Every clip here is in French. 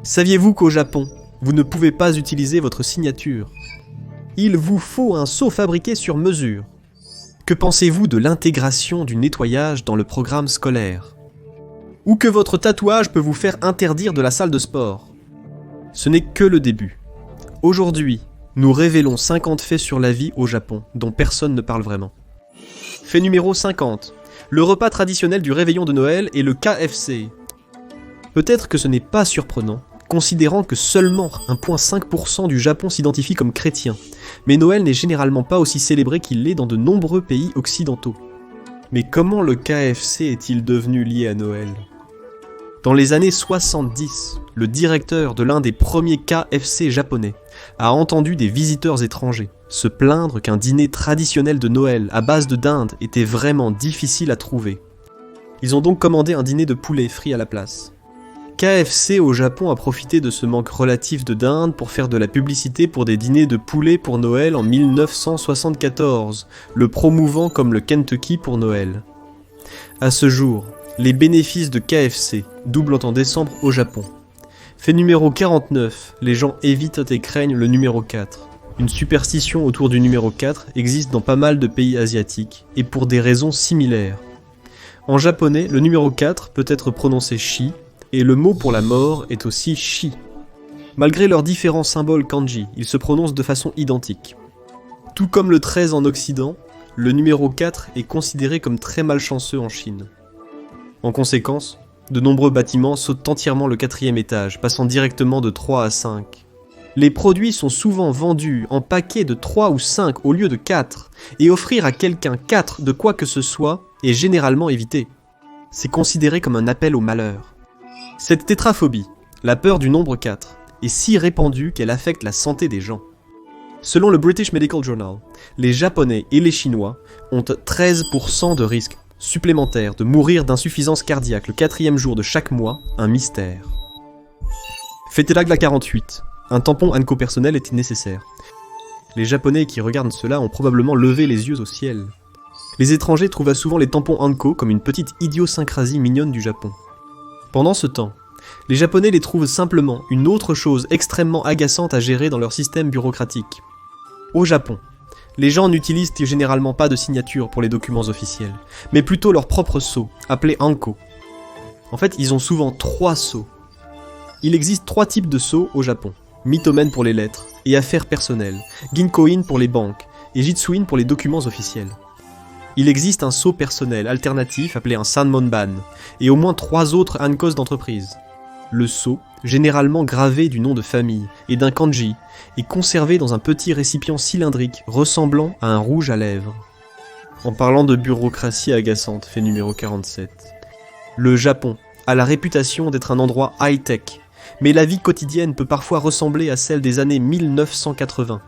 Saviez-vous qu'au Japon, vous ne pouvez pas utiliser votre signature? Il vous faut un sceau fabriqué sur mesure. Que pensez-vous de l'intégration du nettoyage dans le programme scolaire? Ou que votre tatouage peut vous faire interdire de la salle de sport? Ce n'est que le début. Aujourd'hui, nous révélons 50 faits sur la vie au Japon, dont personne ne parle vraiment. Fait numéro 50. Le repas traditionnel du réveillon de Noël est le KFC. Peut-être que ce n'est pas surprenant, considérant que seulement 1,5% du Japon s'identifie comme chrétien, mais Noël n'est généralement pas aussi célébré qu'il l'est dans de nombreux pays occidentaux. Mais comment le KFC est-il devenu lié à Noël? Dans les années 70, le directeur de l'un des premiers KFC japonais a entendu des visiteurs étrangers se plaindre qu'un dîner traditionnel de Noël à base de dinde était vraiment difficile à trouver. Ils ont donc commandé un dîner de poulet frit à la place. KFC au Japon a profité de ce manque relatif de dinde pour faire de la publicité pour des dîners de poulet pour Noël en 1974, le promouvant comme le Kentucky pour Noël. À ce jour, les bénéfices de KFC doublent en décembre au Japon. Fait numéro 49, les gens évitent et craignent le numéro 4. Une superstition autour du numéro 4 existe dans pas mal de pays asiatiques, et pour des raisons similaires. En japonais, le numéro 4 peut être prononcé shi, et le mot pour la mort est aussi shi. Malgré leurs différents symboles kanji, ils se prononcent de façon identique. Tout comme le 13 en Occident, le numéro 4 est considéré comme très malchanceux en Chine. En conséquence, de nombreux bâtiments sautent entièrement le 4e étage, passant directement de 3 à 5. Les produits sont souvent vendus en paquets de 3 ou 5 au lieu de 4, et offrir à quelqu'un 4 de quoi que ce soit est généralement évité. C'est considéré comme un appel au malheur. Cette tétraphobie, la peur du nombre 4, est si répandue qu'elle affecte la santé des gens. Selon le British Medical Journal, les Japonais et les Chinois ont 13% de risque supplémentaire de mourir d'insuffisance cardiaque le 4e jour de chaque mois, un mystère. Fétéragla 48. Un tampon Anko personnel était nécessaire. Les Japonais qui regardent cela ont probablement levé les yeux au ciel. Les étrangers trouvent souvent les tampons Anko comme une petite idiosyncrasie mignonne du Japon. Pendant ce temps, les Japonais les trouvent simplement une autre chose extrêmement agaçante à gérer dans leur système bureaucratique. Au Japon, les gens n'utilisent généralement pas de signature pour les documents officiels, mais plutôt leur propre sceau, appelé Anko. En fait, ils ont souvent 3 sceaux. Il existe 3 types de sceaux au Japon. Mitomen pour les lettres, et affaires personnelles, Ginko-in pour les banques, et Jitsu-in pour les documents officiels. Il existe un sceau personnel alternatif appelé un Sanmonban, et au moins 3 autres hankos d'entreprise. Le sceau, généralement gravé du nom de famille et d'un kanji, est conservé dans un petit récipient cylindrique ressemblant à un rouge à lèvres. En parlant de bureaucratie agaçante, fait numéro 47. Le Japon a la réputation d'être un endroit high-tech, mais la vie quotidienne peut parfois ressembler à celle des années 1980.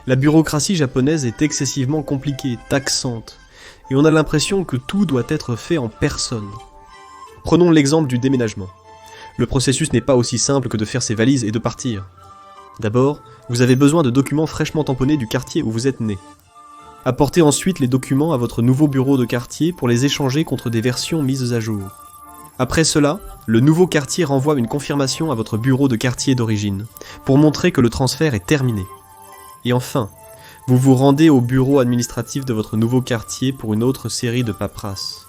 La bureaucratie japonaise est excessivement compliquée, taxante, et on a l'impression que tout doit être fait en personne. Prenons l'exemple du déménagement. Le processus n'est pas aussi simple que de faire ses valises et de partir. D'abord, vous avez besoin de documents fraîchement tamponnés du quartier où vous êtes né. Apportez ensuite les documents à votre nouveau bureau de quartier pour les échanger contre des versions mises à jour. Après cela, le nouveau quartier renvoie une confirmation à votre bureau de quartier d'origine, pour montrer que le transfert est terminé. Et enfin, vous vous rendez au bureau administratif de votre nouveau quartier pour une autre série de paperasses.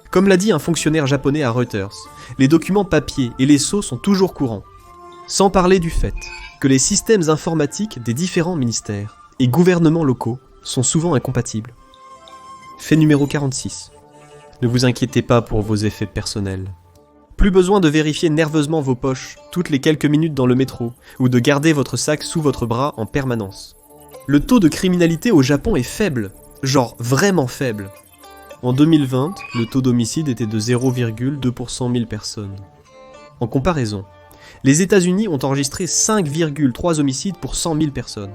Comme l'a dit un fonctionnaire japonais à Reuters, les documents papier et les sceaux sont toujours courants. Sans parler du fait que les systèmes informatiques des différents ministères et gouvernements locaux sont souvent incompatibles. Fait numéro 46. Ne vous inquiétez pas pour vos effets personnels. Plus besoin de vérifier nerveusement vos poches toutes les quelques minutes dans le métro ou de garder votre sac sous votre bras en permanence. Le taux de criminalité au Japon est faible, genre vraiment faible. En 2020, le taux d'homicide était de 0,2 pour 100 000 personnes. En comparaison, les États-Unis ont enregistré 5,3 homicides pour 100 000 personnes.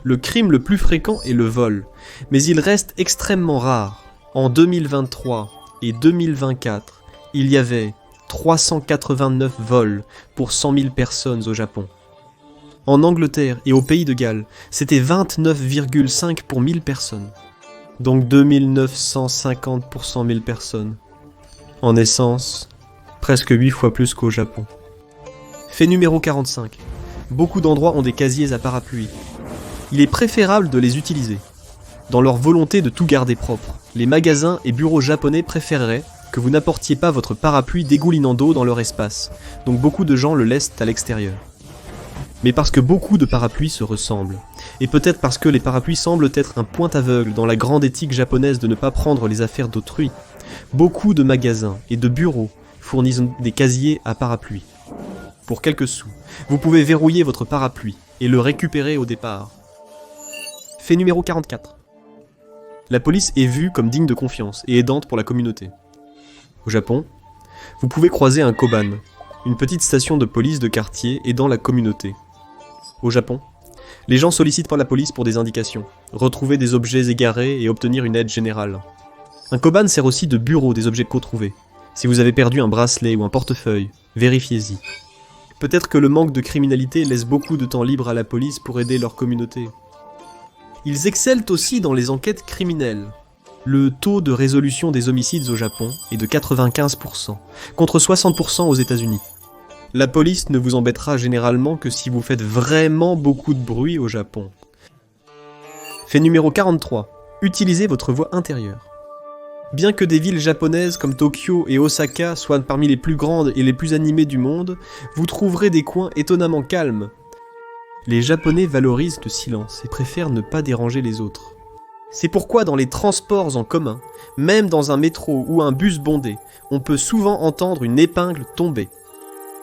Le crime le plus fréquent est le vol, mais il reste extrêmement rare. En 2023 et 2024, il y avait 389 vols pour 100 000 personnes au Japon. En Angleterre et au Pays de Galles, c'était 29,5 pour 1000 personnes. Donc 2950 pour 100 000 personnes. En essence, presque 8 fois plus qu'au Japon. Fait numéro 45. Beaucoup d'endroits ont des casiers à parapluie. Il est préférable de les utiliser. Dans leur volonté de tout garder propre, les magasins et bureaux japonais préféreraient que vous n'apportiez pas votre parapluie dégoulinant d'eau dans leur espace, donc beaucoup de gens le laissent à l'extérieur. Mais parce que beaucoup de parapluies se ressemblent, et peut-être parce que les parapluies semblent être un point aveugle dans la grande éthique japonaise de ne pas prendre les affaires d'autrui, beaucoup de magasins et de bureaux fournissent des casiers à parapluie. Pour quelques sous, vous pouvez verrouiller votre parapluie et le récupérer au départ. Fait numéro 44. La police est vue comme digne de confiance et aidante pour la communauté. Au Japon, vous pouvez croiser un koban, une petite station de police de quartier aidant la communauté. Au Japon, les gens sollicitent par la police pour des indications, retrouver des objets égarés et obtenir une aide générale. Un koban sert aussi de bureau des objets co-trouvés. Si vous avez perdu un bracelet ou un portefeuille, vérifiez-y. Peut-être que le manque de criminalité laisse beaucoup de temps libre à la police pour aider leur communauté. Ils excellent aussi dans les enquêtes criminelles. Le taux de résolution des homicides au Japon est de 95%, contre 60% aux États-Unis. La police ne vous embêtera généralement que si vous faites vraiment beaucoup de bruit au Japon. Fait numéro 43. Utilisez votre voix intérieure. Bien que des villes japonaises comme Tokyo et Osaka soient parmi les plus grandes et les plus animées du monde, vous trouverez des coins étonnamment calmes. Les Japonais valorisent le silence et préfèrent ne pas déranger les autres. C'est pourquoi dans les transports en commun, même dans un métro ou un bus bondé, on peut souvent entendre une épingle tomber.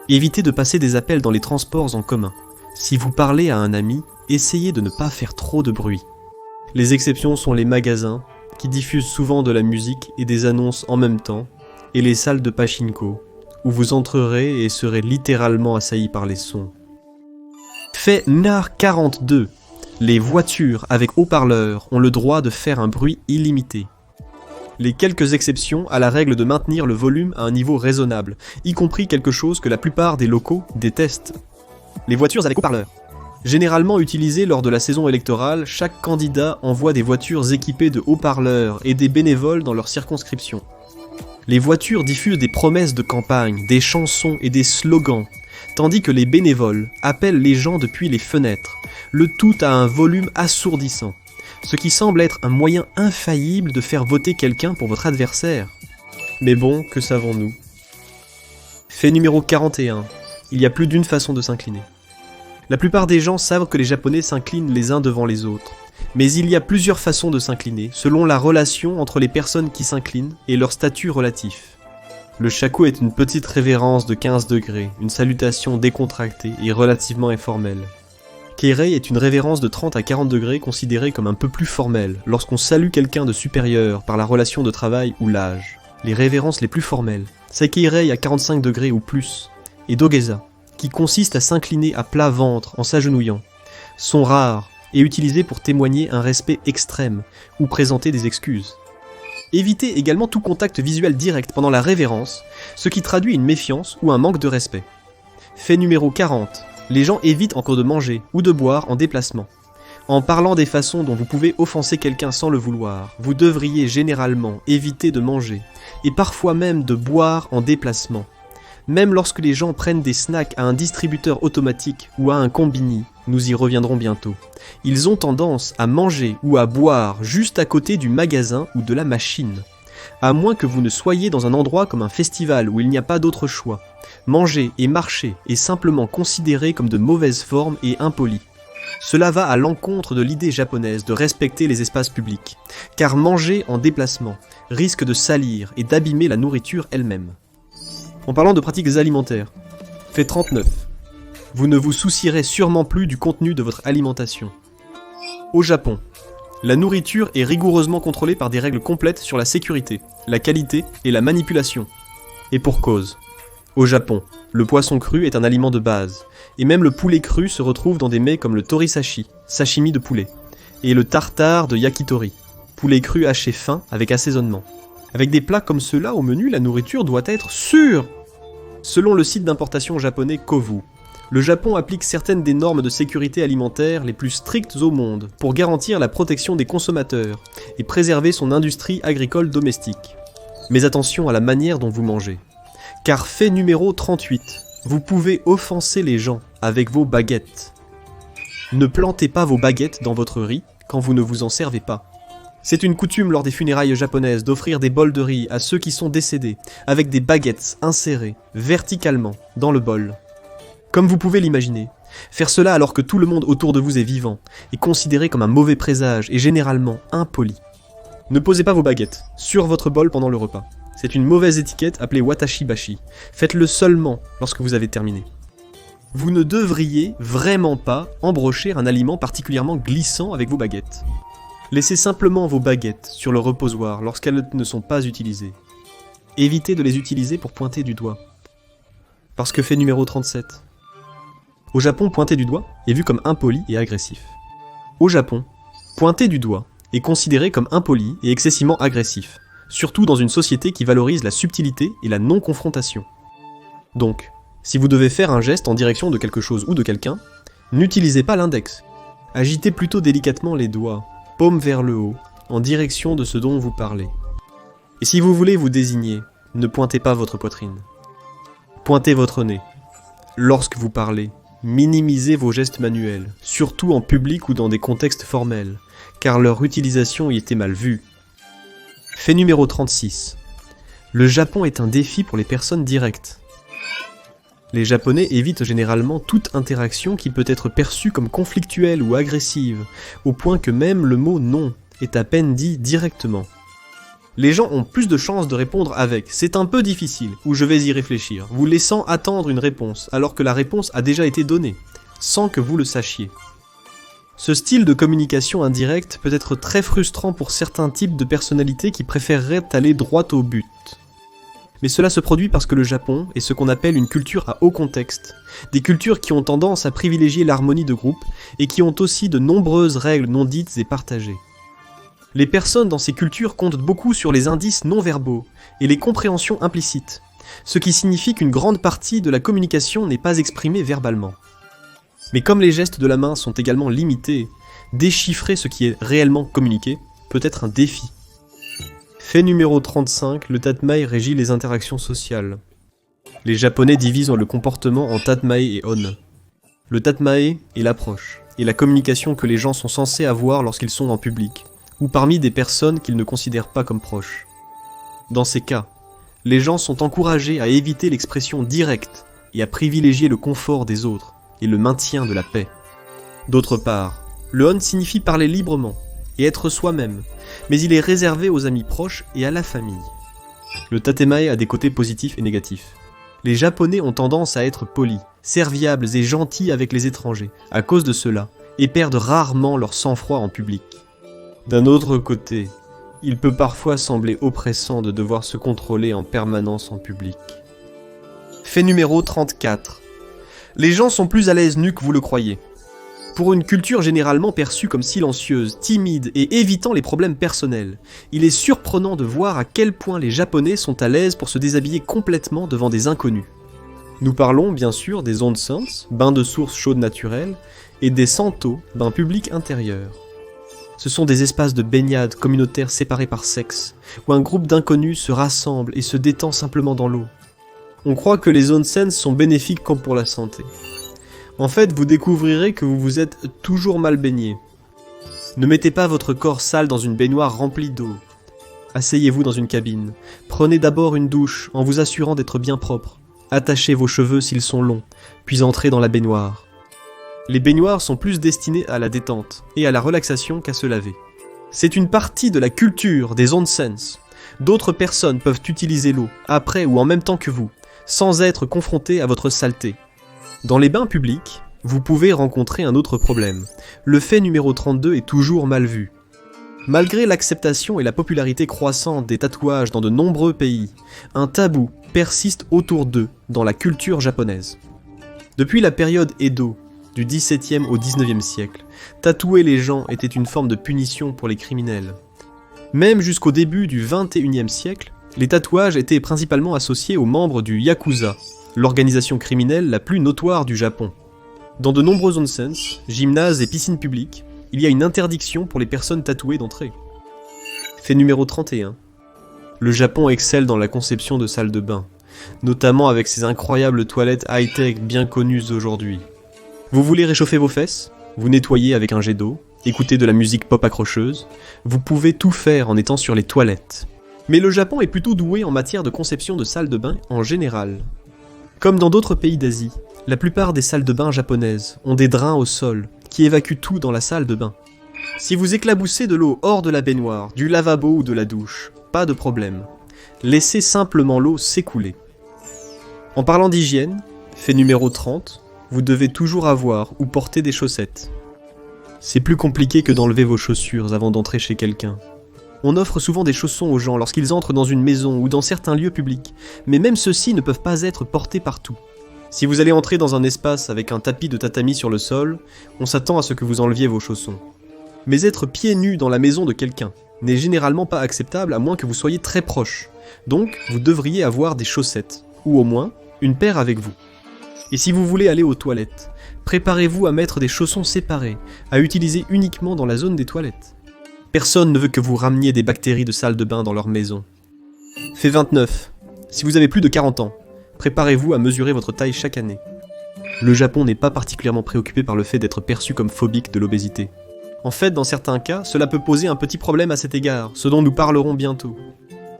Évitez de passer des appels dans les transports en commun. Si vous parlez à un ami, essayez de ne pas faire trop de bruit. Les exceptions sont les magasins, qui diffusent souvent de la musique et des annonces en même temps, et les salles de pachinko, où vous entrerez et serez littéralement assaillis par les sons. Fait NAR 42. Les voitures avec haut-parleurs ont le droit de faire un bruit illimité. Les quelques exceptions à la règle de maintenir le volume à un niveau raisonnable, y compris quelque chose que la plupart des locaux détestent. Les voitures avec haut-parleurs. Généralement utilisées lors de la saison électorale, chaque candidat envoie des voitures équipées de haut-parleurs et des bénévoles dans leur circonscription. Les voitures diffusent des promesses de campagne, des chansons et des slogans, tandis que les bénévoles appellent les gens depuis les fenêtres, le tout à un volume assourdissant, ce qui semble être un moyen infaillible de faire voter quelqu'un pour votre adversaire. Mais bon, que savons-nous ? Fait numéro 41. Il y a plus d'une façon de s'incliner. La plupart des gens savent que les Japonais s'inclinent les uns devant les autres, mais il y a plusieurs façons de s'incliner, selon la relation entre les personnes qui s'inclinent et leur statut relatif. Le shaku est une petite révérence de 15 degrés, une salutation décontractée et relativement informelle. Keirei est une révérence de 30 à 40 degrés considérée comme un peu plus formelle, lorsqu'on salue quelqu'un de supérieur par la relation de travail ou l'âge. Les révérences les plus formelles, c'est Keirei à 45 degrés ou plus, et Dogeza, qui consiste à s'incliner à plat ventre en s'agenouillant, sont rares et utilisés pour témoigner un respect extrême ou présenter des excuses. Évitez également tout contact visuel direct pendant la révérence, ce qui traduit une méfiance ou un manque de respect. Fait numéro 40. Les gens évitent encore de manger ou de boire en déplacement. En parlant des façons dont vous pouvez offenser quelqu'un sans le vouloir, vous devriez généralement éviter de manger, et parfois même de boire en déplacement. Même lorsque les gens prennent des snacks à un distributeur automatique ou à un combini, nous y reviendrons bientôt, ils ont tendance à manger ou à boire juste à côté du magasin ou de la machine. À moins que vous ne soyez dans un endroit comme un festival où il n'y a pas d'autre choix. Manger et marcher est simplement considéré comme de mauvaise forme et impoli. Cela va à l'encontre de l'idée japonaise de respecter les espaces publics, car manger en déplacement risque de salir et d'abîmer la nourriture elle-même. En parlant de pratiques alimentaires, fait 39. Vous ne vous soucierez sûrement plus du contenu de votre alimentation. Au Japon, la nourriture est rigoureusement contrôlée par des règles complètes sur la sécurité, la qualité et la manipulation. Et pour cause. Au Japon, le poisson cru est un aliment de base, et même le poulet cru se retrouve dans des mets comme le torisashi, sashimi de poulet, et le tartare de yakitori, poulet cru haché fin avec assaisonnement. Avec des plats comme ceux-là au menu, la nourriture doit être sûre. Selon le site d'importation japonais Kovu, le Japon applique certaines des normes de sécurité alimentaire les plus strictes au monde pour garantir la protection des consommateurs et préserver son industrie agricole domestique. Mais attention à la manière dont vous mangez. Car fait numéro 38, Vous pouvez offenser les gens avec vos baguettes. Ne plantez pas vos baguettes dans votre riz quand vous ne vous en servez pas. C'est une coutume lors des funérailles japonaises d'offrir des bols de riz à ceux qui sont décédés, avec des baguettes insérées verticalement dans le bol. Comme vous pouvez l'imaginer, faire cela alors que tout le monde autour de vous est vivant est considéré comme un mauvais présage et généralement impoli. Ne posez pas vos baguettes sur votre bol pendant le repas. C'est une mauvaise étiquette appelée watashibashi. Faites-le seulement lorsque vous avez terminé. Vous ne devriez vraiment pas embrocher un aliment particulièrement glissant avec vos baguettes. Laissez simplement vos baguettes sur le reposoir lorsqu'elles ne sont pas utilisées. Évitez de les utiliser pour pointer du doigt. Parce que fait numéro 37. Au Japon, pointer du doigt est vu comme impoli et agressif. Au Japon, pointer du doigt est considéré comme impoli et excessivement agressif, surtout dans une société qui valorise la subtilité et la non-confrontation. Donc, si vous devez faire un geste en direction de quelque chose ou de quelqu'un, n'utilisez pas l'index. Agitez plutôt délicatement les doigts, paume vers le haut, en direction de ce dont vous parlez. Et si vous voulez vous désigner, ne pointez pas votre poitrine. Pointez votre nez. Lorsque vous parlez, minimisez vos gestes manuels, surtout en public ou dans des contextes formels, car leur utilisation y était mal vue. Fait numéro 36. Le Japon est un défi pour les personnes directes. Les Japonais évitent généralement toute interaction qui peut être perçue comme conflictuelle ou agressive, au point que même le mot « non » est à peine dit directement. Les gens ont plus de chances de répondre avec « c'est un peu difficile » ou « je vais y réfléchir », vous laissant attendre une réponse alors que la réponse a déjà été donnée, sans que vous le sachiez. Ce style de communication indirecte peut être très frustrant pour certains types de personnalités qui préféreraient aller droit au but. Mais cela se produit parce que le Japon est ce qu'on appelle une culture à haut contexte, des cultures qui ont tendance à privilégier l'harmonie de groupe et qui ont aussi de nombreuses règles non dites et partagées. Les personnes dans ces cultures comptent beaucoup sur les indices non-verbaux et les compréhensions implicites, ce qui signifie qu'une grande partie de la communication n'est pas exprimée verbalement. Mais comme les gestes de la main sont également limités, déchiffrer ce qui est réellement communiqué peut être un défi. Fait numéro 35, le tatmai régit les interactions sociales. Les Japonais divisent le comportement en tatmai et on. Le tatmai est l'approche et la communication que les gens sont censés avoir lorsqu'ils sont en public, ou parmi des personnes qu'ils ne considèrent pas comme proches. Dans ces cas, les gens sont encouragés à éviter l'expression directe et à privilégier le confort des autres et le maintien de la paix. D'autre part, le on signifie parler librement et être soi-même, mais il est réservé aux amis proches et à la famille. Le tatemae a des côtés positifs et négatifs. Les Japonais ont tendance à être polis, serviables et gentils avec les étrangers, à cause de cela, et perdent rarement leur sang-froid en public. D'un autre côté, il peut parfois sembler oppressant de devoir se contrôler en permanence en public. Fait numéro 34. Les gens sont plus à l'aise nus que vous le croyez. Pour une culture généralement perçue comme silencieuse, timide et évitant les problèmes personnels, il est surprenant de voir à quel point les Japonais sont à l'aise pour se déshabiller complètement devant des inconnus. Nous parlons bien sûr des onsens, bains de source chaude naturelle, et des santo, bains publics intérieurs. Ce sont des espaces de baignade communautaires séparés par sexe, où un groupe d'inconnus se rassemble et se détend simplement dans l'eau. On croit que les onsens sont bénéfiques comme pour la santé. En fait, vous découvrirez que vous vous êtes toujours mal baigné. Ne mettez pas votre corps sale dans une baignoire remplie d'eau. Asseyez-vous dans une cabine. Prenez d'abord une douche en vous assurant d'être bien propre. Attachez vos cheveux s'ils sont longs, puis entrez dans la baignoire. Les baignoires sont plus destinées à la détente et à la relaxation qu'à se laver. C'est une partie de la culture des onsens. D'autres personnes peuvent utiliser l'eau, après ou en même temps que vous, sans être confrontées à votre saleté. Dans les bains publics, vous pouvez rencontrer un autre problème. Le fait numéro 32 est toujours mal vu. Malgré l'acceptation et la popularité croissante des tatouages dans de nombreux pays, un tabou persiste autour d'eux dans la culture japonaise. Depuis la période Edo, du XVIIe au XIXe siècle, tatouer les gens était une forme de punition pour les criminels. Même jusqu'au début du XXIe siècle, les tatouages étaient principalement associés aux membres du Yakuza, l'organisation criminelle la plus notoire du Japon. Dans de nombreux onsens, gymnases et piscines publiques, il y a une interdiction pour les personnes tatouées d'entrer. Fait numéro 31. Le Japon excelle dans la conception de salles de bain. notamment avec ces incroyables toilettes high-tech bien connues aujourd'hui. Vous voulez réchauffer vos fesses? Vous nettoyer avec un jet d'eau? Écouter de la musique pop accrocheuse? Vous pouvez tout faire en étant sur les toilettes. Mais le Japon est plutôt doué en matière de conception de salles de bain en général. Comme dans d'autres pays d'Asie, la plupart des salles de bain japonaises ont des drains au sol qui évacuent tout dans la salle de bain. Si vous éclaboussez de l'eau hors de la baignoire, du lavabo ou de la douche, pas de problème. Laissez simplement l'eau s'écouler. En parlant d'hygiène, fait numéro 30, vous devez toujours avoir ou porter des chaussettes. C'est plus compliqué que d'enlever vos chaussures avant d'entrer chez quelqu'un. On offre souvent des chaussons aux gens lorsqu'ils entrent dans une maison ou dans certains lieux publics, mais même ceux-ci ne peuvent pas être portés partout. Si vous allez entrer dans un espace avec un tapis de tatami sur le sol, on s'attend à ce que vous enleviez vos chaussons. Mais être pieds nus dans la maison de quelqu'un n'est généralement pas acceptable à moins que vous soyez très proche. Donc, vous devriez avoir des chaussettes, ou au moins, une paire avec vous. Et si vous voulez aller aux toilettes, préparez-vous à mettre des chaussons séparés, à utiliser uniquement dans la zone des toilettes. Personne ne veut que vous rameniez des bactéries de salle de bain dans leur maison. Fait 29. Si vous avez plus de 40 ans, préparez-vous à mesurer votre taille chaque année. Le Japon n'est pas particulièrement préoccupé par le fait d'être perçu comme phobique de l'obésité. En fait, dans certains cas, cela peut poser un petit problème à cet égard, ce dont nous parlerons bientôt.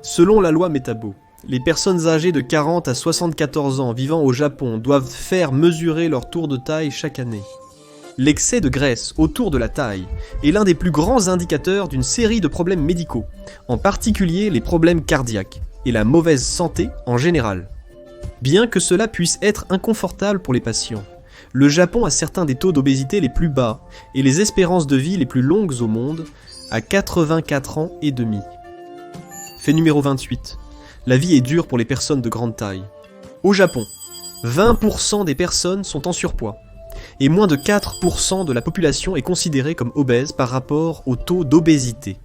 Selon la loi Metabo, les personnes âgées de 40 à 74 ans vivant au Japon doivent faire mesurer leur tour de taille chaque année. L'excès de graisse autour de la taille est l'un des plus grands indicateurs d'une série de problèmes médicaux, en particulier les problèmes cardiaques et la mauvaise santé en général. Bien que cela puisse être inconfortable pour les patients, le Japon a certains des taux d'obésité les plus bas et les espérances de vie les plus longues au monde, à 84 ans et demi. Fait numéro 28. La vie est dure pour les personnes de grande taille. Au Japon, 20% des personnes sont en surpoids, et moins de 4% de la population est considérée comme obèse par rapport au taux d'obésité,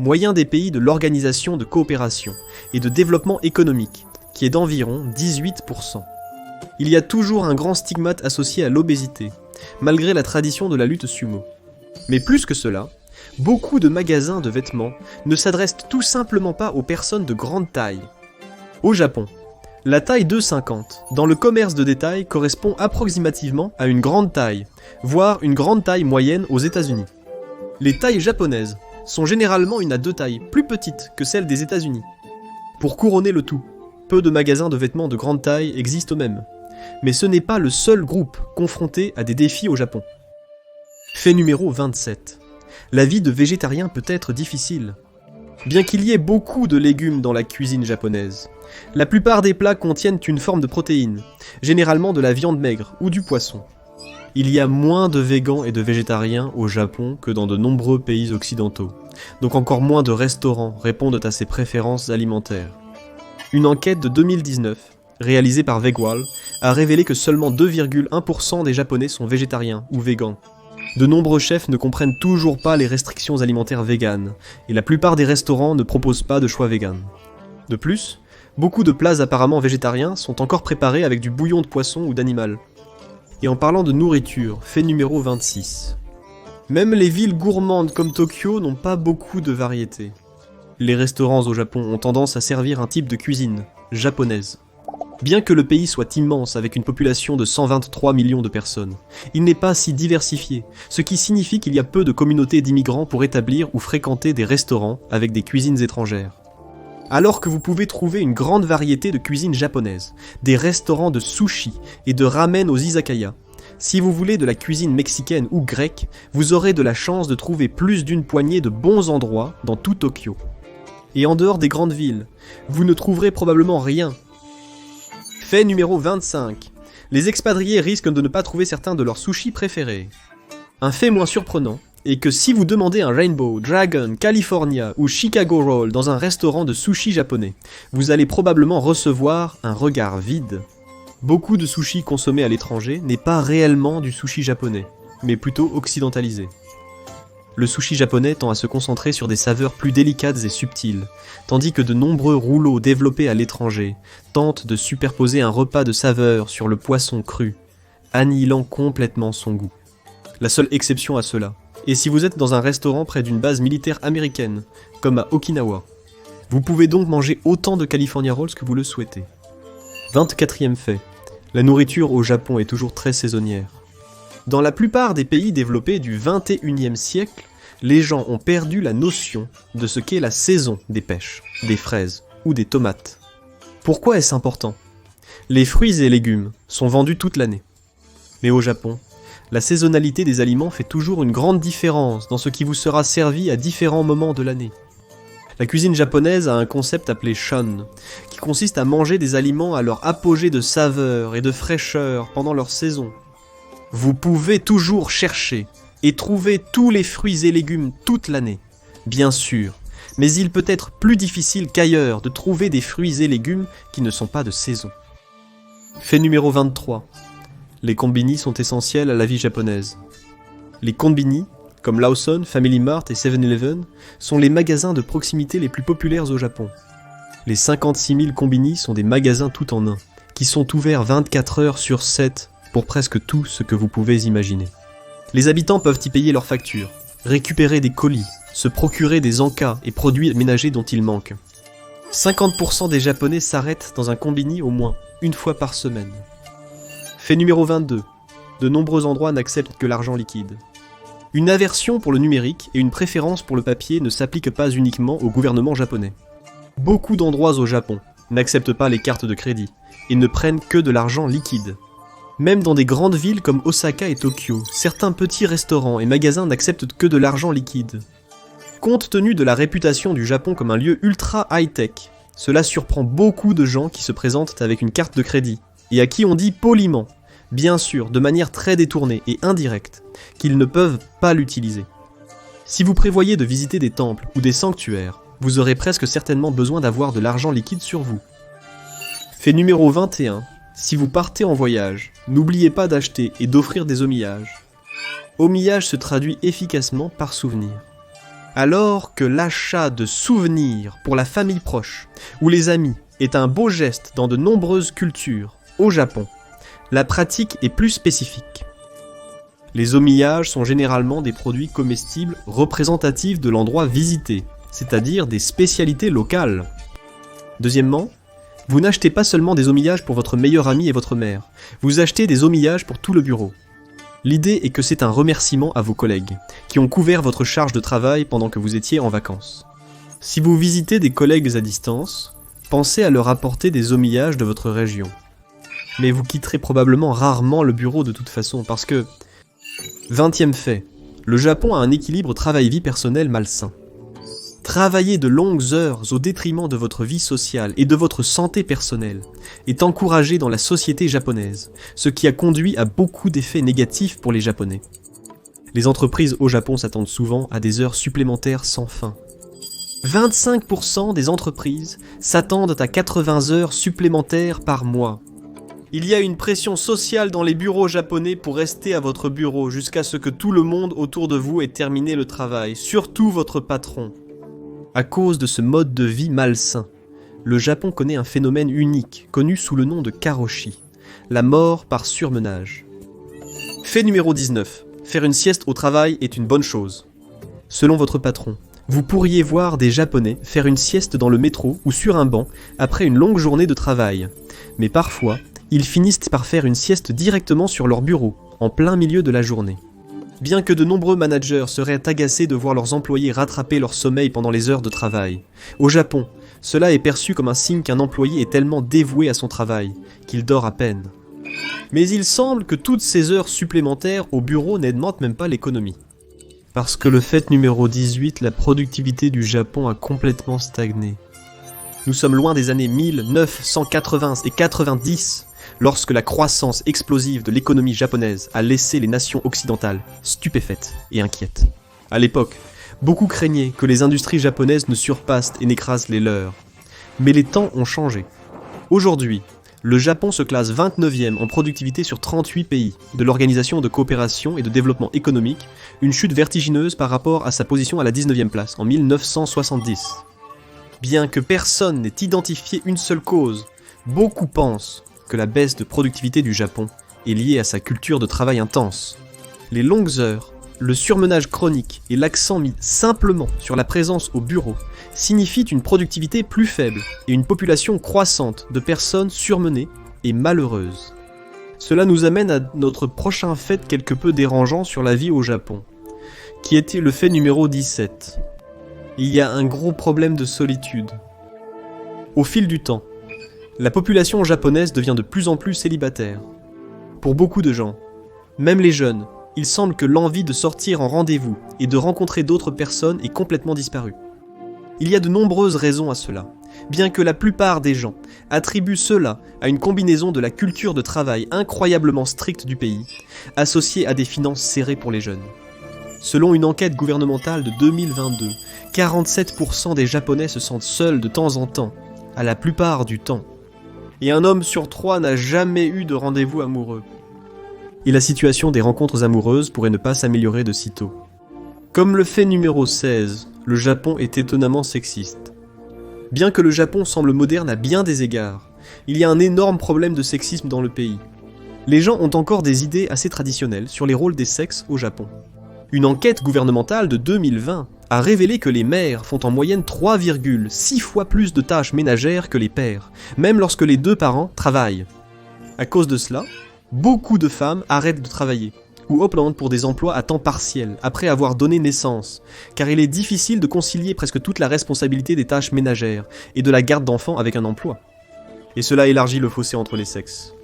moyen des pays de l'Organisation de coopération et de développement économique, qui est d'environ 18%. Il y a toujours un grand stigmate associé à l'obésité, malgré la tradition de la lutte sumo. Mais plus que cela, beaucoup de magasins de vêtements ne s'adressent tout simplement pas aux personnes de grande taille. Au Japon, la taille 2,50 dans le commerce de détail correspond approximativement à une grande taille, voire une grande taille moyenne aux États-Unis. Les tailles japonaises sont généralement une à deux tailles plus petites que celles des États-Unis. Pour couronner le tout, peu de magasins de vêtements de grande taille existent eux-mêmes. Mais ce n'est pas le seul groupe confronté à des défis au Japon. Fait numéro 27. La vie de végétarien peut être difficile. Bien qu'il y ait beaucoup de légumes dans la cuisine japonaise, la plupart des plats contiennent une forme de protéine, généralement de la viande maigre ou du poisson. Il y a moins de végans et de végétariens au Japon que dans de nombreux pays occidentaux, donc encore moins de restaurants répondent à ces préférences alimentaires. Une enquête de 2019, réalisée par Vegwal, a révélé que seulement 2,1% des Japonais sont végétariens ou végans. De nombreux chefs ne comprennent toujours pas les restrictions alimentaires véganes, et la plupart des restaurants ne proposent pas de choix véganes. De plus, beaucoup de plats apparemment végétariens sont encore préparés avec du bouillon de poisson ou d'animal. Et en parlant de nourriture, fait numéro 26. Même les villes gourmandes comme Tokyo n'ont pas beaucoup de variétés. Les restaurants au Japon ont tendance à servir un type de cuisine, japonaise. Bien que le pays soit immense avec une population de 123 millions de personnes, il n'est pas si diversifié, ce qui signifie qu'il y a peu de communautés d'immigrants pour établir ou fréquenter des restaurants avec des cuisines étrangères. Alors que vous pouvez trouver une grande variété de cuisines japonaises, des restaurants de sushi et de ramen aux izakaya, si vous voulez de la cuisine mexicaine ou grecque, vous aurez de la chance de trouver plus d'une poignée de bons endroits dans tout Tokyo. Et en dehors des grandes villes, vous ne trouverez probablement rien. Fait numéro 25. Les expatriés risquent de ne pas trouver certains de leurs sushis préférés. Un fait moins surprenant est que si vous demandez un Rainbow, Dragon, California ou Chicago Roll dans un restaurant de sushi japonais, vous allez probablement recevoir un regard vide. Beaucoup de sushis consommés à l'étranger n'est pas réellement du sushi japonais, mais plutôt occidentalisé. Le sushi japonais tend à se concentrer sur des saveurs plus délicates et subtiles, tandis que de nombreux rouleaux développés à l'étranger tentent de superposer un repas de saveurs sur le poisson cru, annihilant complètement son goût. La seule exception à cela est si vous êtes dans un restaurant près d'une base militaire américaine, comme à Okinawa. Vous pouvez donc manger autant de California Rolls que vous le souhaitez. 24e fait. La nourriture au Japon est toujours très saisonnière. Dans la plupart des pays développés du 21e siècle, les gens ont perdu la notion de ce qu'est la saison des pêches, des fraises ou des tomates. Pourquoi est-ce important ? Les fruits et légumes sont vendus toute l'année. Mais au Japon, la saisonnalité des aliments fait toujours une grande différence dans ce qui vous sera servi à différents moments de l'année. La cuisine japonaise a un concept appelé shon, qui consiste à manger des aliments à leur apogée de saveur et de fraîcheur pendant leur saison. Vous pouvez toujours chercher et trouver tous les fruits et légumes toute l'année, bien sûr, mais il peut être plus difficile qu'ailleurs de trouver des fruits et légumes qui ne sont pas de saison. Fait numéro 23. Les konbini sont essentiels à la vie japonaise. Les konbini, comme Lawson, Family Mart et 7-Eleven, sont les magasins de proximité les plus populaires au Japon. Les 56 000 konbini sont des magasins tout en un, qui sont ouverts 24 heures sur 7 pour presque tout ce que vous pouvez imaginer. Les habitants peuvent y payer leurs factures, récupérer des colis, se procurer des encas et produits ménagers dont il manque. 50% des Japonais s'arrêtent dans un konbini au moins une fois par semaine. Fait numéro 22. De nombreux endroits n'acceptent que l'argent liquide. Une aversion pour le numérique et une préférence pour le papier ne s'appliquent pas uniquement au gouvernement japonais. Beaucoup d'endroits au Japon n'acceptent pas les cartes de crédit et ne prennent que de l'argent liquide. Même dans des grandes villes comme Osaka et Tokyo, certains petits restaurants et magasins n'acceptent que de l'argent liquide. Compte tenu de la réputation du Japon comme un lieu ultra high-tech, cela surprend beaucoup de gens qui se présentent avec une carte de crédit et à qui on dit poliment, bien sûr de manière très détournée et indirecte, qu'ils ne peuvent pas l'utiliser. Si vous prévoyez de visiter des temples ou des sanctuaires, vous aurez presque certainement besoin d'avoir de l'argent liquide sur vous. Fait numéro 21. Si vous partez en voyage, n'oubliez pas d'acheter et d'offrir des omiyages. Omiyage se traduit efficacement par souvenir. Alors que l'achat de souvenirs pour la famille proche ou les amis est un beau geste dans de nombreuses cultures, au Japon, la pratique est plus spécifique. Les omiyages sont généralement des produits comestibles représentatifs de l'endroit visité, c'est-à-dire des spécialités locales. Deuxièmement, vous n'achetez pas seulement des omiyages pour votre meilleur ami et votre mère, vous achetez des omiyages pour tout le bureau. L'idée est que c'est un remerciement à vos collègues, qui ont couvert votre charge de travail pendant que vous étiez en vacances. Si vous visitez des collègues à distance, pensez à leur apporter des omiyages de votre région. Mais vous quitterez probablement rarement le bureau de toute façon, parce que... 20e fait. Le Japon a un équilibre travail-vie personnelle malsain. Travailler de longues heures au détriment de votre vie sociale et de votre santé personnelle est encouragé dans la société japonaise, ce qui a conduit à beaucoup d'effets négatifs pour les Japonais. Les entreprises au Japon s'attendent souvent à des heures supplémentaires sans fin. 25% des entreprises s'attendent à 80 heures supplémentaires par mois. Il y a une pression sociale dans les bureaux japonais pour rester à votre bureau jusqu'à ce que tout le monde autour de vous ait terminé le travail, surtout votre patron. À cause de ce mode de vie malsain, le Japon connaît un phénomène unique, connu sous le nom de karoshi, la mort par surmenage. Fait numéro 19. Faire une sieste au travail est une bonne chose. Selon votre patron, vous pourriez voir des Japonais faire une sieste dans le métro ou sur un banc après une longue journée de travail. Mais parfois, ils finissent par faire une sieste directement sur leur bureau, en plein milieu de la journée. Bien que de nombreux managers seraient agacés de voir leurs employés rattraper leur sommeil pendant les heures de travail, au Japon, cela est perçu comme un signe qu'un employé est tellement dévoué à son travail qu'il dort à peine. Mais il semble que toutes ces heures supplémentaires au bureau n'augmentent même pas l'économie. Parce que le fait numéro 18, la productivité du Japon a complètement stagné. Nous sommes loin des années 1980 et 90, lorsque la croissance explosive de l'économie japonaise a laissé les nations occidentales stupéfaites et inquiètes. À l'époque, beaucoup craignaient que les industries japonaises ne surpassent et n'écrasent les leurs. Mais les temps ont changé. Aujourd'hui, le Japon se classe 29e en productivité sur 38 pays de l'Organisation de coopération et de développement économique, une chute vertigineuse par rapport à sa position à la 19e place en 1970. Bien que personne n'ait identifié une seule cause, beaucoup pensent que la baisse de productivité du Japon est liée à sa culture de travail intense. Les longues heures, le surmenage chronique et l'accent mis simplement sur la présence au bureau signifient une productivité plus faible et une population croissante de personnes surmenées et malheureuse. Cela nous amène à notre prochain fait quelque peu dérangeant sur la vie au Japon, qui était le fait numéro 17. Il y a un gros problème de solitude. Au fil du temps, la population japonaise devient de plus en plus célibataire. Pour beaucoup de gens, même les jeunes, il semble que l'envie de sortir en rendez-vous et de rencontrer d'autres personnes est complètement disparue. Il y a de nombreuses raisons à cela, bien que la plupart des gens attribuent cela à une combinaison de la culture de travail incroyablement stricte du pays, associée à des finances serrées pour les jeunes. Selon une enquête gouvernementale de 2022, 47% des Japonais se sentent seuls de temps en temps, à la plupart du temps. Et un homme sur 3 n'a jamais eu de rendez-vous amoureux. Et la situation des rencontres amoureuses pourrait ne pas s'améliorer de sitôt. Comme le fait numéro 16, le Japon est étonnamment sexiste. Bien que le Japon semble moderne à bien des égards, il y a un énorme problème de sexisme dans le pays. Les gens ont encore des idées assez traditionnelles sur les rôles des sexes au Japon. Une enquête gouvernementale de 2020 a révélé que les mères font en moyenne 3,6 fois plus de tâches ménagères que les pères, même lorsque les deux parents travaillent. À cause de cela, beaucoup de femmes arrêtent de travailler, ou optent pour des emplois à temps partiel après avoir donné naissance, car il est difficile de concilier presque toute la responsabilité des tâches ménagères et de la garde d'enfants avec un emploi. Et cela élargit le fossé entre les sexes.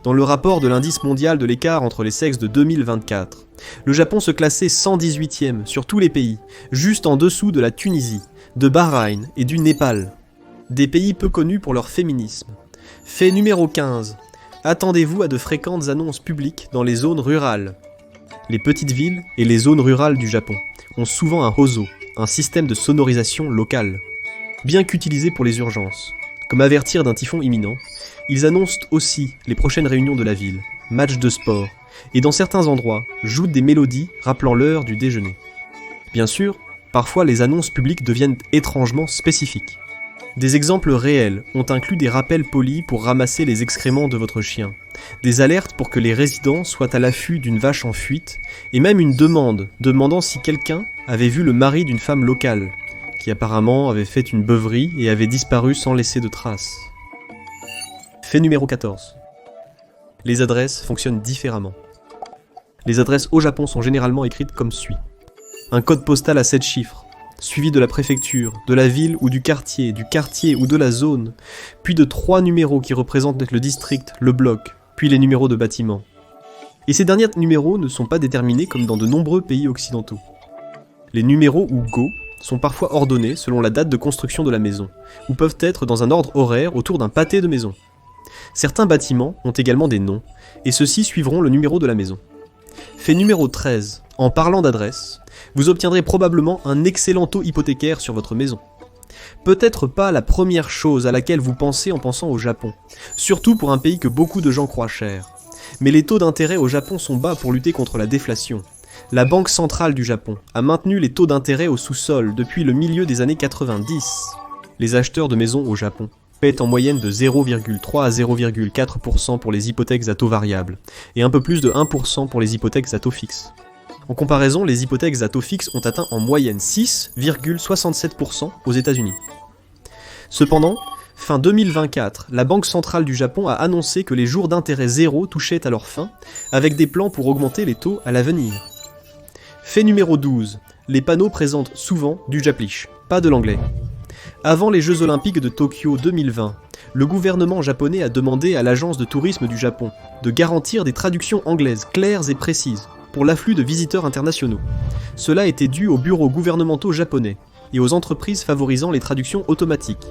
Dans le rapport de l'indice mondial de l'écart entre les sexes de 2024, le Japon se classait 118e sur tous les pays, juste en dessous de la Tunisie, de Bahreïn et du Népal. Des pays peu connus pour leur féminisme. Fait numéro 15. Attendez-vous à de fréquentes annonces publiques dans les zones rurales. Les petites villes et les zones rurales du Japon ont souvent un hozo, un système de sonorisation local, bien qu'utilisé pour les urgences, comme avertir d'un typhon imminent. Ils annoncent aussi les prochaines réunions de la ville, matchs de sport, et dans certains endroits, jouent des mélodies rappelant l'heure du déjeuner. Bien sûr, parfois les annonces publiques deviennent étrangement spécifiques. Des exemples réels ont inclus des rappels polis pour ramasser les excréments de votre chien, des alertes pour que les résidents soient à l'affût d'une vache en fuite, et même une demande demandant si quelqu'un avait vu le mari d'une femme locale, qui apparemment avait fait une beuverie et avait disparu sans laisser de traces. Fait numéro 14. Les adresses fonctionnent différemment. Les adresses au Japon sont généralement écrites comme suit. Un code postal à 7 chiffres, suivi de la préfecture, de la ville ou du quartier ou de la zone, puis de 3 numéros qui représentent le district, le bloc, puis les numéros de bâtiments. Et ces derniers numéros ne sont pas déterminés comme dans de nombreux pays occidentaux. Les numéros ou go sont parfois ordonnés selon la date de construction de la maison, ou peuvent être dans un ordre horaire autour d'un pâté de maison. Certains bâtiments ont également des noms, et ceux-ci suivront le numéro de la maison. Fait numéro 13. En parlant d'adresse, vous obtiendrez probablement un excellent taux hypothécaire sur votre maison. Peut-être pas la première chose à laquelle vous pensez en pensant au Japon, surtout pour un pays que beaucoup de gens croient cher. Mais les taux d'intérêt au Japon sont bas pour lutter contre la déflation. La Banque centrale du Japon a maintenu les taux d'intérêt au sous-sol depuis le milieu des années 90. Les acheteurs de maisons au Japon paient en moyenne de 0,3 à 0,4% pour les hypothèques à taux variable, et un peu plus de 1% pour les hypothèques à taux fixe. En comparaison, les hypothèques à taux fixe ont atteint en moyenne 6,67% aux États-Unis. Cependant, fin 2024, la Banque centrale du Japon a annoncé que les jours d'intérêt zéro touchaient à leur fin, avec des plans pour augmenter les taux à l'avenir. Fait numéro 12. Les panneaux présentent souvent du japlish, pas de l'anglais. Avant les Jeux Olympiques de Tokyo 2020, le gouvernement japonais a demandé à l'agence de tourisme du Japon de garantir des traductions anglaises claires et précises pour l'afflux de visiteurs internationaux. Cela était dû aux bureaux gouvernementaux japonais et aux entreprises favorisant les traductions automatiques.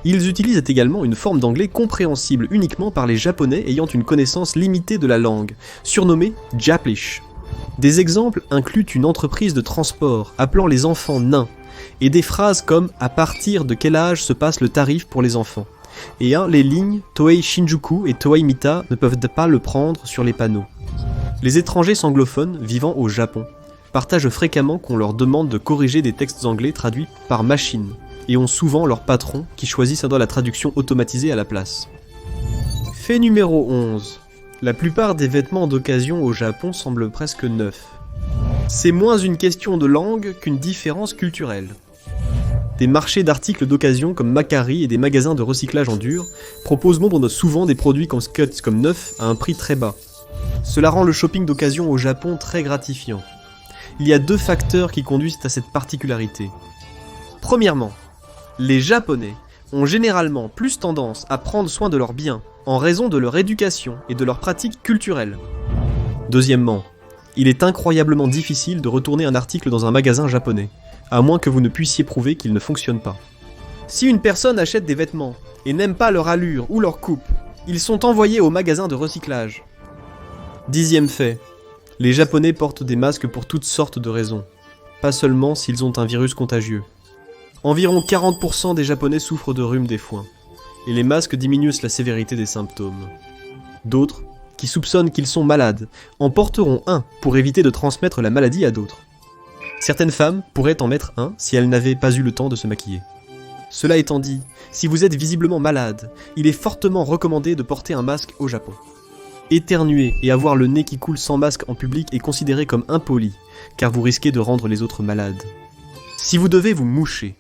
Ils utilisent également une forme d'anglais compréhensible uniquement par les Japonais ayant une connaissance limitée de la langue, surnommée Japlish. Des exemples incluent une entreprise de transport appelant les enfants nains, et des phrases comme « à partir de quel âge se passe le tarif pour les enfants ?» et les lignes « Toei Shinjuku et Toei Mita ne peuvent pas le prendre sur les panneaux. Les étrangers anglophones vivant au Japon partagent fréquemment qu'on leur demande de corriger des textes anglais traduits par machine, et ont souvent leur patron qui choisit la traduction automatisée à la place. Fait numéro 11. La plupart des vêtements d'occasion au Japon semblent presque neufs. C'est moins une question de langue qu'une différence culturelle. des marchés d'articles d'occasion comme Macari et des magasins de recyclage en dur proposent souvent des produits conceits comme neufs à un prix très bas. Cela rend le shopping d'occasion au Japon très gratifiant. Il y a 2 facteurs qui conduisent à cette particularité. Premièrement, les Japonais ont généralement plus tendance à prendre soin de leurs biens en raison de leur éducation et de leurs pratiques culturelles. Deuxièmement, il est incroyablement difficile de retourner un article dans un magasin japonais, à moins que vous ne puissiez prouver qu'il ne fonctionne pas. Si une personne achète des vêtements et n'aime pas leur allure ou leur coupe, ils sont envoyés au magasin de recyclage. 10e fait, les Japonais portent des masques pour toutes sortes de raisons, pas seulement s'ils ont un virus contagieux. Environ 40% des Japonais souffrent de rhume des foins, et les masques diminuent la sévérité des symptômes. D'autres, qui soupçonnent qu'ils sont malades, en porteront un pour éviter de transmettre la maladie à d'autres. Certaines femmes pourraient en mettre un si elles n'avaient pas eu le temps de se maquiller. Cela étant dit, si vous êtes visiblement malade, il est fortement recommandé de porter un masque au Japon. Éternuer et avoir le nez qui coule sans masque en public est considéré comme impoli, car vous risquez de rendre les autres malades. Si vous devez vous moucher,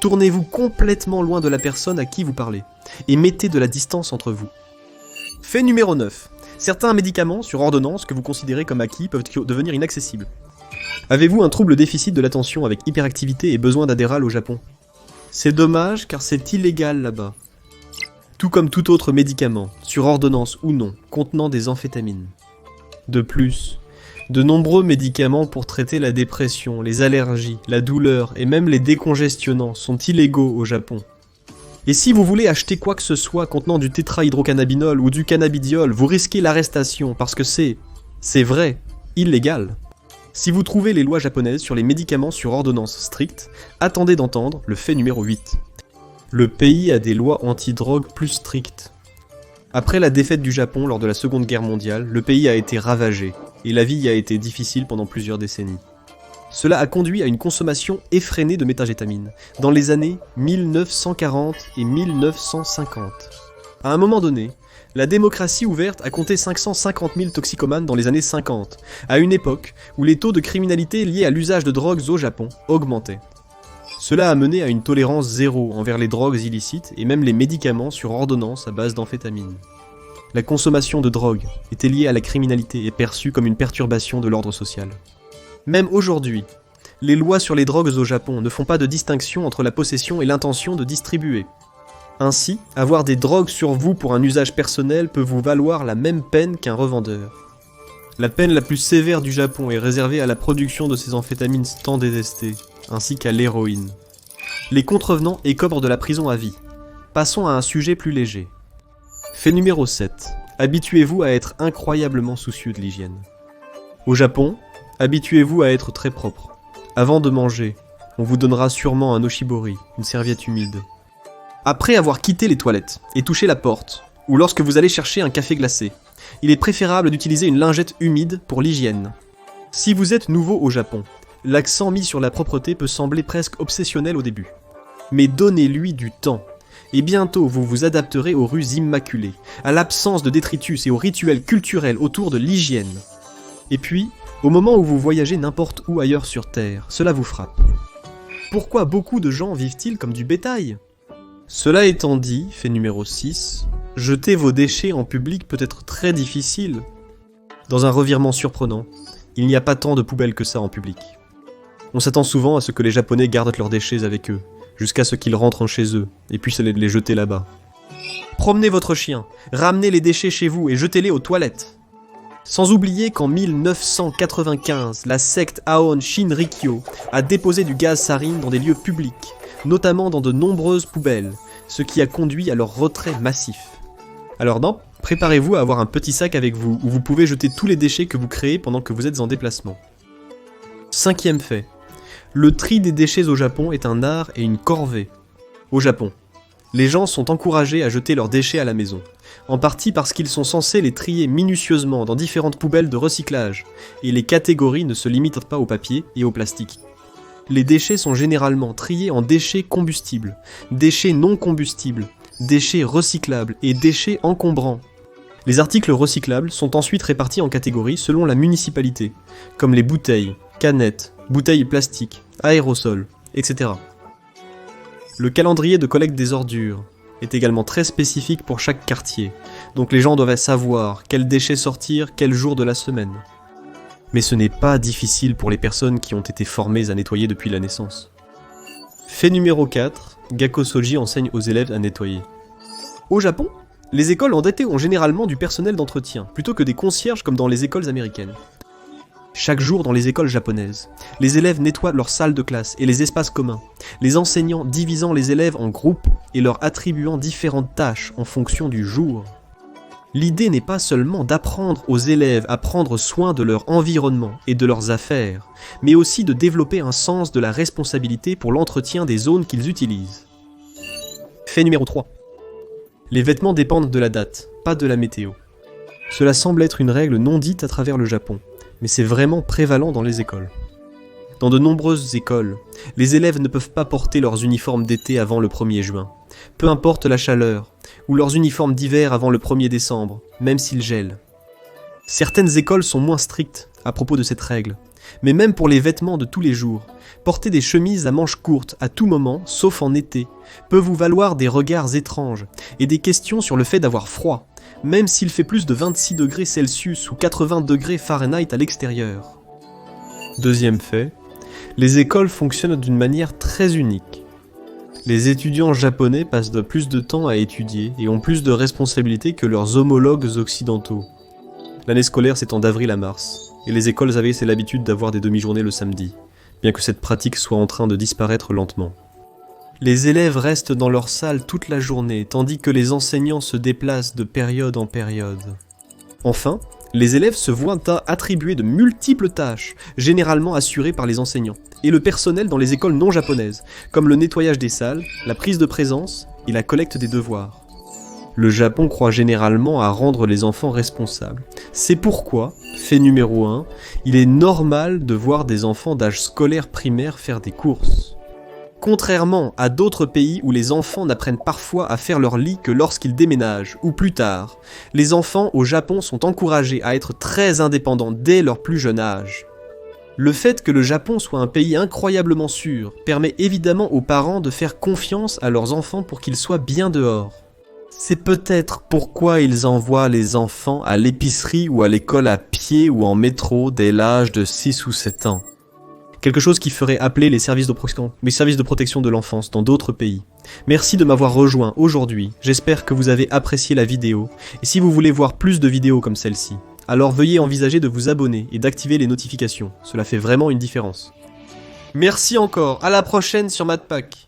tournez-vous complètement loin de la personne à qui vous parlez, et mettez de la distance entre vous. Fait numéro 9. Certains médicaments sur ordonnance que vous considérez comme acquis peuvent devenir inaccessibles. Avez-vous un trouble déficit de l'attention avec hyperactivité et besoin d'Adderall au Japon? C'est dommage car c'est illégal là-bas. Tout comme tout autre médicament, sur ordonnance ou non, contenant des amphétamines. De plus, de nombreux médicaments pour traiter la dépression, les allergies, la douleur et même les décongestionnants sont illégaux au Japon. Et si vous voulez acheter quoi que ce soit contenant du tétrahydrocannabinol ou du cannabidiol, vous risquez l'arrestation parce que c'est vrai, illégal. Si vous trouvez les lois japonaises sur les médicaments sur ordonnance stricte, attendez d'entendre le fait numéro 8. Le pays a des lois anti-drogue plus strictes. Après la défaite du Japon lors de la Seconde Guerre mondiale, le pays a été ravagé, et la vie y a été difficile pendant plusieurs décennies. Cela a conduit à une consommation effrénée de méthamphétamine, dans les années 1940 et 1950. À un moment donné, la démocratie ouverte a compté 550 000 toxicomanes dans les années 50, à une époque où les taux de criminalité liés à l'usage de drogues au Japon augmentaient. Cela a mené à une tolérance zéro envers les drogues illicites et même les médicaments sur ordonnance à base d'amphétamine. La consommation de drogue était liée à la criminalité et perçue comme une perturbation de l'ordre social. Même aujourd'hui, les lois sur les drogues au Japon ne font pas de distinction entre la possession et l'intention de distribuer. Ainsi, avoir des drogues sur vous pour un usage personnel peut vous valoir la même peine qu'un revendeur. La peine la plus sévère du Japon est réservée à la production de ces amphétamines tant détestées, ainsi qu'à l'héroïne. Les contrevenants écopent de la prison à vie. Passons à un sujet plus léger. Fait numéro 7. Habituez-vous à être incroyablement soucieux de l'hygiène. Au Japon, habituez-vous à être très propre. Avant de manger, on vous donnera sûrement un oshibori, une serviette humide. Après avoir quitté les toilettes et touché la porte, ou lorsque vous allez chercher un café glacé, il est préférable d'utiliser une lingette humide pour l'hygiène. Si vous êtes nouveau au Japon, l'accent mis sur la propreté peut sembler presque obsessionnel au début. Mais donnez-lui du temps, et bientôt vous vous adapterez aux rues immaculées, à l'absence de détritus et aux rituels culturels autour de l'hygiène. Et puis, au moment où vous voyagez n'importe où ailleurs sur Terre, cela vous frappe. Pourquoi beaucoup de gens vivent-ils comme du bétail ? Cela étant dit, fait numéro 6, jeter vos déchets en public peut être très difficile. Dans un revirement surprenant, il n'y a pas tant de poubelles que ça en public. On s'attend souvent à ce que les Japonais gardent leurs déchets avec eux, jusqu'à ce qu'ils rentrent chez eux, et puissent les jeter là-bas. Promenez votre chien, ramenez les déchets chez vous et jetez-les aux toilettes. Sans oublier qu'en 1995, la secte Aon Shinrikyo a déposé du gaz sarin dans des lieux publics, notamment dans de nombreuses poubelles, ce qui a conduit à leur retrait massif. Alors non, préparez-vous à avoir un petit sac avec vous, où vous pouvez jeter tous les déchets que vous créez pendant que vous êtes en déplacement. 5e fait. Le tri des déchets au Japon est un art et une corvée. Au Japon, les gens sont encouragés à jeter leurs déchets à la maison, en partie parce qu'ils sont censés les trier minutieusement dans différentes poubelles de recyclage, et les catégories ne se limitent pas au papier et au plastique. Les déchets sont généralement triés en déchets combustibles, déchets non combustibles, déchets recyclables et déchets encombrants. Les articles recyclables sont ensuite répartis en catégories selon la municipalité, comme les bouteilles, canettes, bouteilles plastiques, aérosols, etc. Le calendrier de collecte des ordures est également très spécifique pour chaque quartier, donc les gens doivent savoir quels déchets sortir quel jour de la semaine. Mais ce n'est pas difficile pour les personnes qui ont été formées à nettoyer depuis la naissance. Fait numéro 4, Gakko Soji enseigne aux élèves à nettoyer. Au Japon, les écoles endettées ont généralement du personnel d'entretien, plutôt que des concierges comme dans les écoles américaines. Chaque jour dans les écoles japonaises, les élèves nettoient leurs salles de classe et les espaces communs, les enseignants divisant les élèves en groupes et leur attribuant différentes tâches en fonction du jour. L'idée n'est pas seulement d'apprendre aux élèves à prendre soin de leur environnement et de leurs affaires, mais aussi de développer un sens de la responsabilité pour l'entretien des zones qu'ils utilisent. Fait numéro 3. Les vêtements dépendent de la date, pas de la météo. Cela semble être une règle non dite à travers le Japon, mais c'est vraiment prévalent dans les écoles. Dans de nombreuses écoles, les élèves ne peuvent pas porter leurs uniformes d'été avant le 1er juin, peu importe la chaleur, ou leurs uniformes d'hiver avant le 1er décembre, même s'ils gèlent. Certaines écoles sont moins strictes à propos de cette règle, mais même pour les vêtements de tous les jours, porter des chemises à manches courtes à tout moment, sauf en été, peut vous valoir des regards étranges et des questions sur le fait d'avoir froid, même s'il fait plus de 26 degrés Celsius ou 80 degrés Fahrenheit à l'extérieur. Deuxième fait, les écoles fonctionnent d'une manière très unique. Les étudiants japonais passent plus de temps à étudier et ont plus de responsabilités que leurs homologues occidentaux. L'année scolaire s'étend d'avril à mars, et les écoles avaient l'habitude d'avoir des demi-journées le samedi, bien que cette pratique soit en train de disparaître lentement. Les élèves restent dans leur salle toute la journée, tandis que les enseignants se déplacent de période en période. Enfin, les élèves se voient attribuer de multiples tâches, généralement assurées par les enseignants, et le personnel dans les écoles non japonaises, comme le nettoyage des salles, la prise de présence et la collecte des devoirs. Le Japon croit généralement à rendre les enfants responsables. C'est pourquoi, fait numéro 1, il est normal de voir des enfants d'âge scolaire primaire faire des courses. Contrairement à d'autres pays où les enfants n'apprennent parfois à faire leur lit que lorsqu'ils déménagent, ou plus tard, les enfants au Japon sont encouragés à être très indépendants dès leur plus jeune âge. Le fait que le Japon soit un pays incroyablement sûr permet évidemment aux parents de faire confiance à leurs enfants pour qu'ils soient bien dehors. C'est peut-être pourquoi ils envoient les enfants à l'épicerie ou à l'école à pied ou en métro dès l'âge de 6 ou 7 ans. Quelque chose qui ferait appeler les services de protection de l'enfance dans d'autres pays. Merci de m'avoir rejoint aujourd'hui, j'espère que vous avez apprécié la vidéo, et si vous voulez voir plus de vidéos comme celle-ci, alors veuillez envisager de vous abonner et d'activer les notifications, cela fait vraiment une différence. Merci encore, à la prochaine sur MathPack.